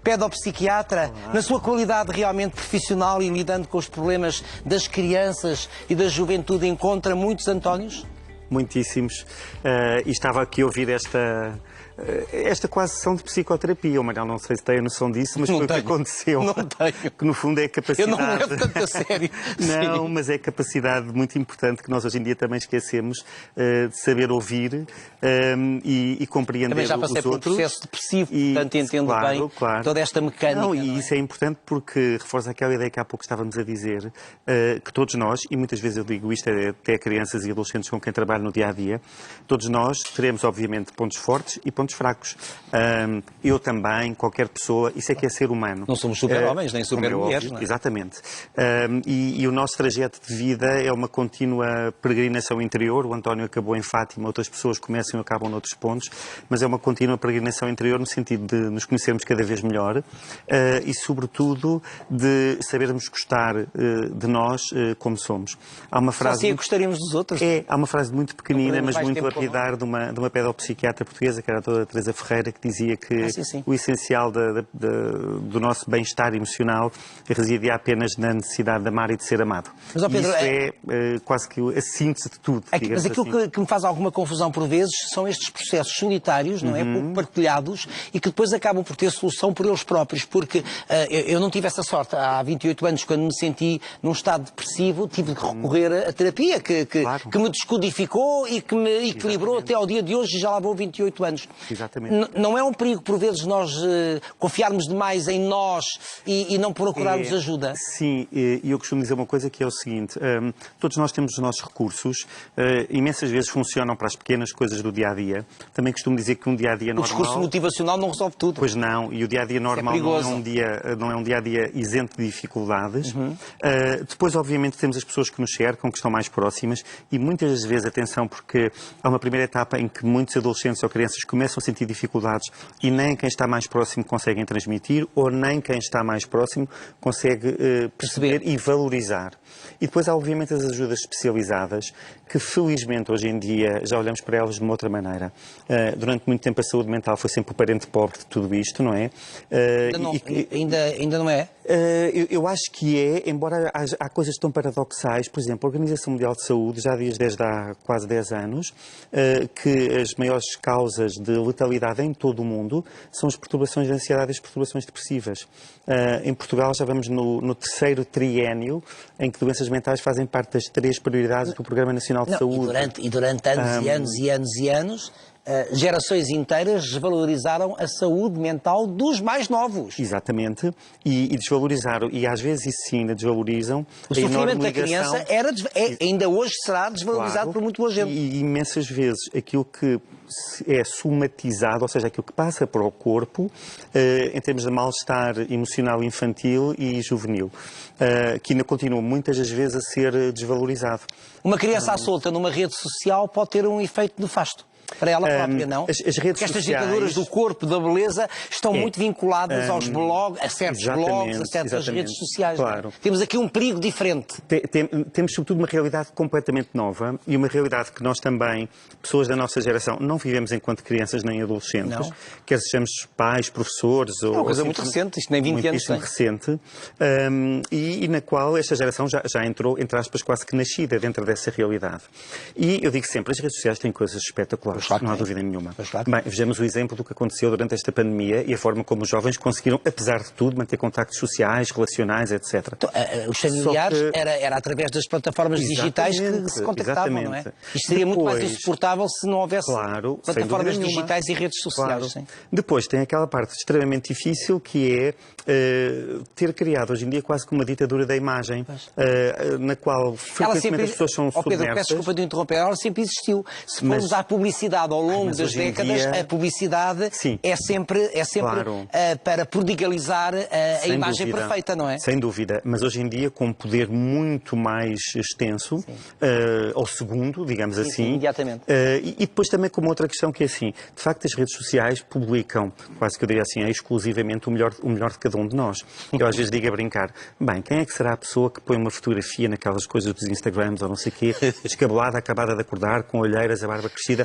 pedopsiquiatra, na sua qualidade realmente profissional e lidando com os problemas das crianças e da juventude, encontra muitos Antónios? Muitíssimos. E estava aqui a ouvir esta quase sessão de psicoterapia. O Manuel, não sei se tem a noção disso, mas foi o que aconteceu. Não tenho. Que no fundo é a capacidade... Eu não me levo tanto a sério. Não, mas é a capacidade muito importante que nós hoje em dia também esquecemos de saber ouvir e compreender também já passei os outros. Por um processo depressivo, portanto entendo bem toda esta mecânica. Não, e isso é importante porque reforça aquela ideia que há pouco estávamos a dizer, que todos nós, e muitas vezes eu digo isto até a crianças e adolescentes com quem trabalho no dia-a-dia, todos nós teremos obviamente pontos fortes e pontos fracos. Eu também, qualquer pessoa, isso é que é ser humano. Não somos super-homens, nem super-mulheres. Não é? Exatamente. E o nosso trajeto de vida é uma contínua peregrinação interior. O António acabou em Fátima, outras pessoas começam e acabam noutros pontos, mas é uma contínua peregrinação interior no sentido de nos conhecermos cada vez melhor e, sobretudo, de sabermos gostar de nós como somos. Há uma frase... Só assim gostaríamos dos outros. Há uma frase muito pequenina, mas muito lapidar de uma pedopsiquiatra portuguesa, que era a doutora Teresa Ferreira, que dizia que o essencial do nosso bem-estar emocional residia apenas na necessidade de amar e de ser amado. Mas, Pedro, isso é quase que a síntese de tudo. Mas aquilo assim. que me faz alguma confusão por vezes são estes processos solitários, não é? Pouco partilhados e que depois acabam por ter solução por eles próprios, porque eu não tive essa sorte. Há 28 anos, quando me senti num estado depressivo, tive de recorrer à terapia, que me descodificou e que me equilibrou até ao dia de hoje, e já lá vou 28 anos. Exatamente. Não é um perigo, por vezes, nós confiarmos demais em nós e não procurarmos ajuda? Sim, e eu costumo dizer uma coisa que é o seguinte, todos nós temos os nossos recursos, imensas vezes funcionam para as pequenas coisas do dia-a-dia. Também costumo dizer que um dia-a-dia normal... O discurso motivacional não resolve tudo. Pois não, e o dia-a-dia normal não é um dia-a-dia isento de dificuldades. Depois, obviamente, temos as pessoas que nos cercam, que estão mais próximas, e muitas das vezes, atenção, porque há uma primeira etapa em que muitos adolescentes ou crianças começam a sentir dificuldades e nem quem está mais próximo conseguem transmitir, ou nem quem está mais próximo consegue perceber e valorizar. E depois há, obviamente, as ajudas especializadas, que felizmente hoje em dia já olhamos para elas de uma outra maneira. Durante muito tempo a saúde mental foi sempre o parente pobre de tudo isto, não é? Ainda não é? Eu acho que é, embora há coisas tão paradoxais. Por exemplo, a Organização Mundial de Saúde já diz desde há quase 10 anos que as maiores causas de letalidade em todo o mundo são as perturbações de ansiedade e as perturbações depressivas. Em Portugal já vamos no terceiro triénio em que doenças mentais fazem parte das 3 prioridades do Programa Nacional de Saúde. E durante anos e anos, gerações inteiras desvalorizaram a saúde mental dos mais novos. Exatamente. E desvalorizaram. E às vezes isso sim ainda desvalorizam. O sofrimento da criança ainda hoje será desvalorizado por muito boa gente. E imensas vezes aquilo que é somatizado, ou seja, aquilo que passa para o corpo, em termos de mal-estar emocional infantil e juvenil, que ainda continua muitas das vezes a ser desvalorizado. Uma criança à solta numa rede social pode ter um efeito nefasto. Para ela própria, não? As redes Porque estas ditaduras do corpo, da beleza, estão muito vinculadas aos blogs, a certos blogs, a certas redes sociais. Claro. Temos aqui um perigo diferente. Temos, sobretudo, uma realidade completamente nova e uma realidade que nós também, pessoas da nossa geração, não vivemos enquanto crianças nem adolescentes. Não. Quer sejamos pais, professores... É uma coisa muito recente, isto nem 20 anos tem. Recente, e na qual esta geração já entrou, entre aspas, quase que nascida dentro dessa realidade. E eu digo sempre, as redes sociais têm coisas espetaculares. Não há dúvida nenhuma. Bem, vejamos o exemplo do que aconteceu durante esta pandemia e a forma como os jovens conseguiram, apesar de tudo, manter contactos sociais, relacionais, etc. Então, os familiares era através das plataformas digitais que se contactavam, não é? Isto seria muito mais insuportável se não houvesse plataformas digitais e redes sociais. Claro. Depois tem aquela parte extremamente difícil que é ter criado hoje em dia quase como uma ditadura da imagem, na qual frequentemente as pessoas são submersas. Pedro, peço desculpa de interromper, ela sempre existiu. Se formos à publicidade ao longo das décadas, a publicidade é sempre para prodigalizar a imagem perfeita, não é? Sem dúvida, mas hoje em dia com um poder muito mais extenso, ao segundo, digamos assim. Imediatamente. E depois também com uma outra questão que é assim, de facto as redes sociais publicam, quase que eu diria assim, exclusivamente o melhor de cada um de nós. Eu às vezes digo a brincar, bem, quem é que será a pessoa que põe uma fotografia naquelas coisas dos Instagrams ou não sei o quê, descabelada, acabada de acordar, com olheiras, a barba crescida?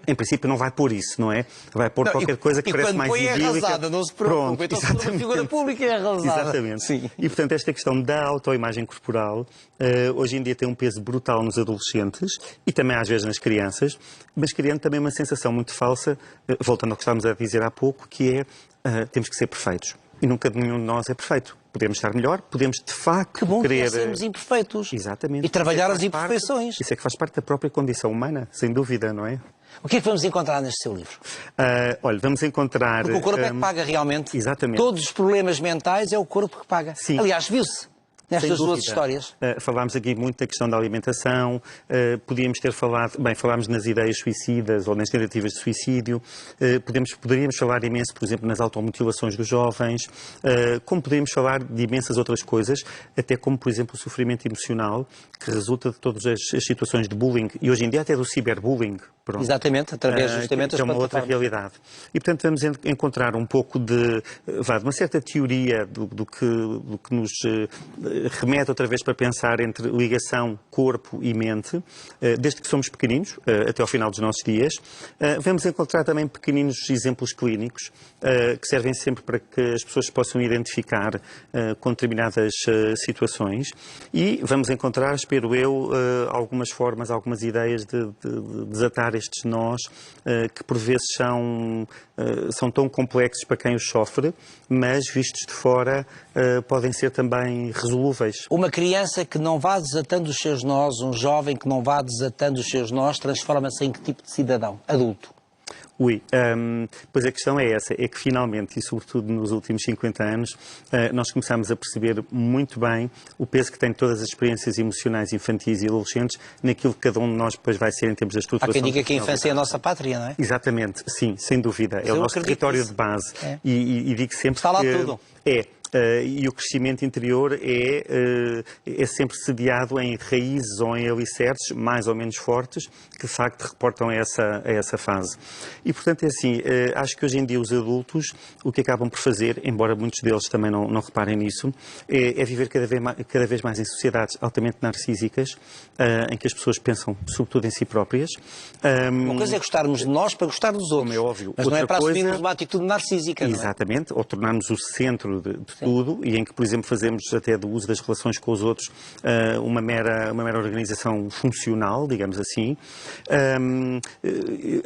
em princípio não vai pôr isso, não é? Vai pôr qualquer coisa que parece mais idílica. E quando põe é arrasada, não se preocupe. Então se for uma figura pública é arrasada. Exatamente. Sim. E, portanto, esta questão da autoimagem corporal hoje em dia tem um peso brutal nos adolescentes e também às vezes nas crianças, mas criando também uma sensação muito falsa, voltando ao que estávamos a dizer há pouco, que é temos que ser perfeitos. E nunca nenhum de nós é perfeito. Podemos estar melhor, podemos de facto que bom querer... Que sermos imperfeitos. Exatamente. E trabalhar as imperfeições. Isso é que faz parte da própria condição humana, sem dúvida, não é? O que é que vamos encontrar neste seu livro? Olha, vamos encontrar... Porque o corpo é que paga realmente. Exatamente. Todos os problemas mentais é o corpo que paga. Sim. Aliás, viu-se nestas duas histórias. Falámos aqui muito da questão da alimentação, podíamos ter falado, falámos nas ideias suicidas ou nas tentativas de suicídio, poderíamos falar imenso, por exemplo, nas automutilações dos jovens, como poderíamos falar de imensas outras coisas, até como, por exemplo, o sofrimento emocional, que resulta de todas as situações de bullying, e hoje em dia até do ciberbullying. Pronto. Exatamente, através justamente das plataformas. É uma outra realidade. E, portanto, vamos encontrar um pouco de uma certa teoria do que nos remete outra vez para pensar entre ligação corpo e mente, desde que somos pequeninos, até ao final dos nossos dias. Vamos encontrar também pequeninos exemplos clínicos, que servem sempre para que as pessoas se possam identificar com determinadas situações. E vamos encontrar, espero eu, algumas formas, algumas ideias de desatar estes nós, que por vezes são tão complexos para quem os sofre, mas vistos de fora podem ser também resolúveis. Uma criança que não vá desatando os seus nós, um jovem que não vá desatando os seus nós, transforma-se em que tipo de cidadão? Adulto. Pois a questão é essa, é que finalmente, e sobretudo nos últimos 50 anos, nós começamos a perceber muito bem o peso que tem todas as experiências emocionais infantis e adolescentes naquilo que cada um de nós depois vai ser em termos da estruturação. Há quem diga que a infância é a nossa pátria, não é? Exatamente, sim, sem dúvida. É o nosso território de base. É. E digo sempre está lá que... tudo. E o crescimento interior é sempre sediado em raízes ou em alicerces mais ou menos fortes que de facto reportam a essa fase. E portanto é assim, acho que hoje em dia os adultos o que acabam por fazer, embora muitos deles também não reparem nisso, é viver cada vez mais em sociedades altamente narcísicas, em que as pessoas pensam sobretudo em si próprias. Uma coisa é gostarmos de nós para gostar dos outros, como é óbvio. Mas não é para assumirmos uma atitude narcísica. Exatamente, ou tornarmos o centro de tudo, e em que, por exemplo, fazemos até do uso das relações com os outros uma mera organização funcional, digamos assim.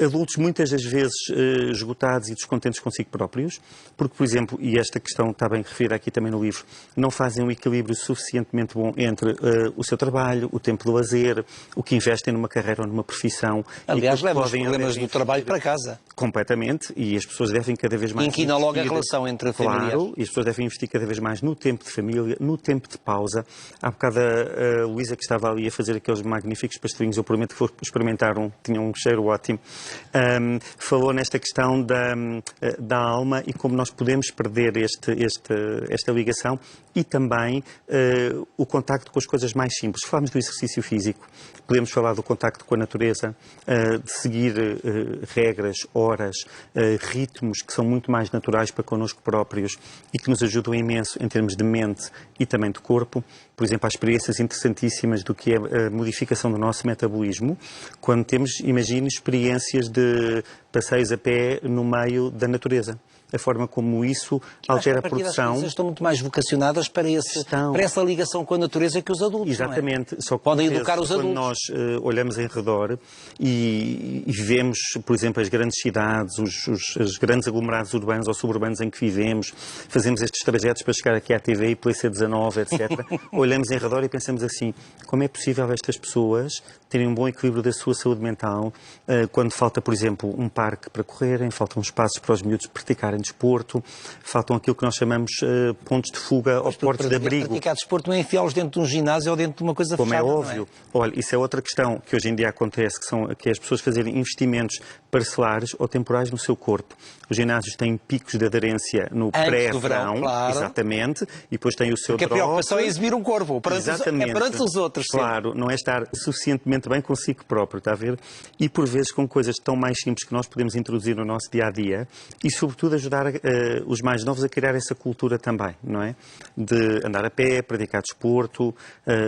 Adultos muitas das vezes esgotados e descontentes consigo próprios, porque, por exemplo, e esta questão está bem referida aqui também no livro, não fazem um equilíbrio suficientemente bom entre o seu trabalho, o tempo de lazer, o que investem numa carreira ou numa profissão. Aliás, levam os problemas do trabalho para casa. Completamente, e as pessoas devem cada vez mais... Inquina logo a relação entre familiares. Claro, e as pessoas devem investir cada vez mais no tempo de família, no tempo de pausa. Há bocado a Luísa, que estava ali a fazer aqueles magníficos pastelinhos, eu prometo que vou experimentar tinha um cheiro ótimo, falou nesta questão da alma e como nós podemos perder esta ligação e também o contacto com as coisas mais simples. Falamos do exercício físico, podemos falar do contacto com a natureza, de seguir regras, horas, ritmos que são muito mais naturais para connosco próprios e que nos ajudam imenso em termos de mente e também de corpo. Por exemplo, há experiências interessantíssimas do que é a modificação do nosso metabolismo, quando temos, imagine, experiências de passeios a pé no meio da natureza. A forma como isso altera a produção. As crianças estão muito mais vocacionadas para essa ligação com a natureza que os adultos. Exatamente. Não é? Só que podem educar os adultos. Quando nós olhamos em redor e vemos, por exemplo, as grandes cidades, os grandes aglomerados urbanos ou suburbanos em que vivemos, fazemos estes trajetos para chegar aqui à TV, pela IC19, etc. Olhamos em redor e pensamos assim, como é possível estas pessoas terem um bom equilíbrio da sua saúde mental quando falta, por exemplo, um parque para correrem, faltam espaços para os miúdos praticarem desporto, faltam aquilo que nós chamamos pontos de fuga ou portos de abrigo. Praticar desporto não é enfiá-los dentro de um ginásio ou dentro de uma coisa como fechada. Como é óbvio. Não é? Olha, isso é outra questão que hoje em dia acontece, que é as pessoas fazerem investimentos parcelares ou temporais no seu corpo. Os ginásios têm picos de aderência no pré-verão, claro. Exatamente, e depois tem o seu Porque drop. A preocupação é exibir um corpo, é perante os outros. Claro, não é estar suficientemente bem consigo próprio, está a ver? E por vezes com coisas tão mais simples que nós podemos introduzir no nosso dia-a-dia e sobretudo ajudar os mais novos a criar essa cultura também, não é? De andar a pé, praticar desporto,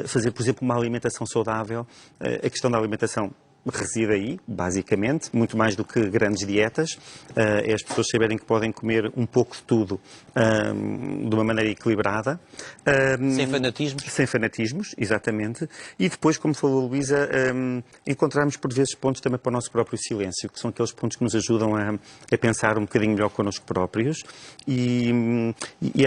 fazer, por exemplo, uma alimentação saudável. A questão da alimentação reside aí, basicamente, muito mais do que grandes dietas. É as pessoas saberem que podem comer um pouco de tudo de uma maneira equilibrada. Sem fanatismos. Sem fanatismos, exatamente. E depois, como falou a Luísa, encontrarmos por vezes pontos também para o nosso próprio silêncio, que são aqueles pontos que nos ajudam a pensar um bocadinho melhor connosco próprios e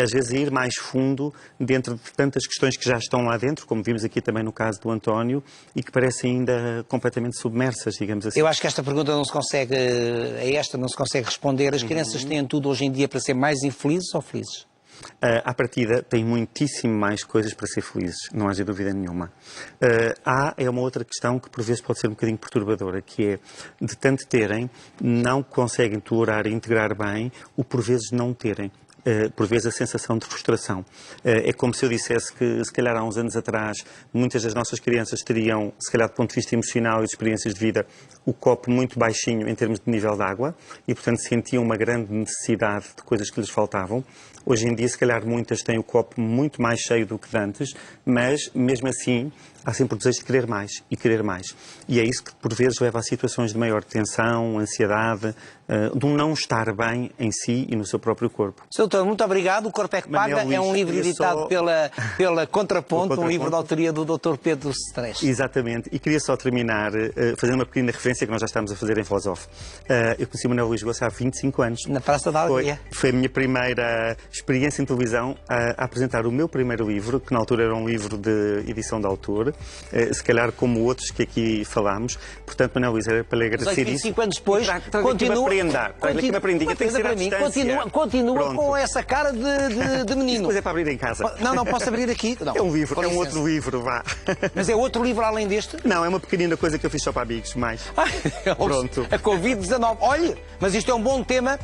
às vezes a ir mais fundo dentro de tantas questões que já estão lá dentro, como vimos aqui também no caso do António, e que parecem ainda completamente submersas, digamos assim. Eu acho que esta pergunta não se consegue responder. As crianças têm tudo hoje em dia para ser mais infelizes ou felizes? À partida, tem muitíssimo mais coisas para ser felizes, não haja dúvida nenhuma. É uma outra questão que por vezes pode ser um bocadinho perturbadora, que é, de tanto terem, não conseguem tolerar e integrar bem o por vezes não terem. Por vezes a sensação de frustração. É como se eu dissesse que, se calhar há uns anos atrás, muitas das nossas crianças teriam, se calhar do ponto de vista emocional e de experiências de vida, o copo muito baixinho em termos de nível de água e, portanto, sentiam uma grande necessidade de coisas que lhes faltavam. Hoje em dia, se calhar, muitas têm o copo muito mais cheio do que de antes, mas, mesmo assim, há sempre o desejo de querer mais e querer mais. E é isso que, por vezes, leva a situações de maior tensão, ansiedade, de um não estar bem em si e no seu próprio corpo. Sr. Doutor, muito obrigado. O Corpo é que Paga é um livro editado pela Contraponto, um livro de autoria do Dr. Pedro Stresch. Exatamente. E queria só terminar fazendo uma pequena referência que nós já estamos a fazer em Voz Off. Eu conheci o Manuel Luís Gossa há 25 anos. Na Praça da Alegria. Foi a minha primeira experiência em televisão a apresentar o meu primeiro livro, que na altura era um livro de edição de autor, se calhar como outros que aqui falámos. Portanto, Manuel Luís, era para lhe agradecer isso. 25 anos depois, continua com essa cara de menino. Depois é para abrir em casa. Não posso abrir aqui. Não. É um livro, é um outro livro, vá. Mas é outro livro além deste? Não, é uma pequenina coisa que eu fiz só para amigos, mais. Pronto. A Covid-19. Olha, mas isto é um bom tema.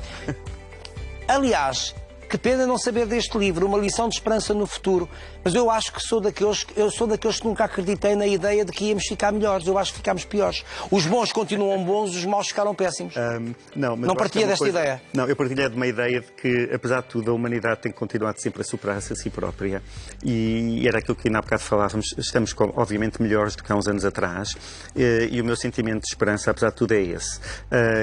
Aliás, que pena não saber deste livro, uma lição de esperança no futuro. Mas eu acho que sou daqueles que nunca acreditei na ideia de que íamos ficar melhores. Eu acho que ficámos piores. Os bons continuam bons, os maus ficaram péssimos. Não partilha desta ideia? Não, eu partilhei de uma ideia de que, apesar de tudo, a humanidade tem continuado sempre a superar-se a si própria. E era aquilo que ainda há bocado falávamos. Estamos, obviamente, melhores do que há uns anos atrás. E o meu sentimento de esperança, apesar de tudo, é esse.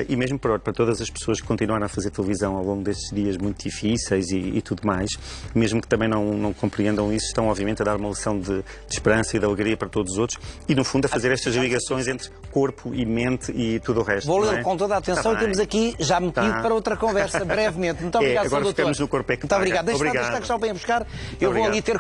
E mesmo para todas as pessoas que continuaram a fazer televisão ao longo destes dias muito difíceis e tudo mais, mesmo que também não compreendam isso, estão obviamente a dar uma lição de esperança e de alegria para todos os outros e no fundo a fazer estas ligações entre corpo e mente e tudo o resto. Vou ler com toda a atenção e temos aqui já metido para outra conversa brevemente. Muito obrigado, agora Sr. Doutor. ficamos no Corpo é que Muito obrigado. Obrigado. Deixa a questão bem a buscar. Eu vou ali ter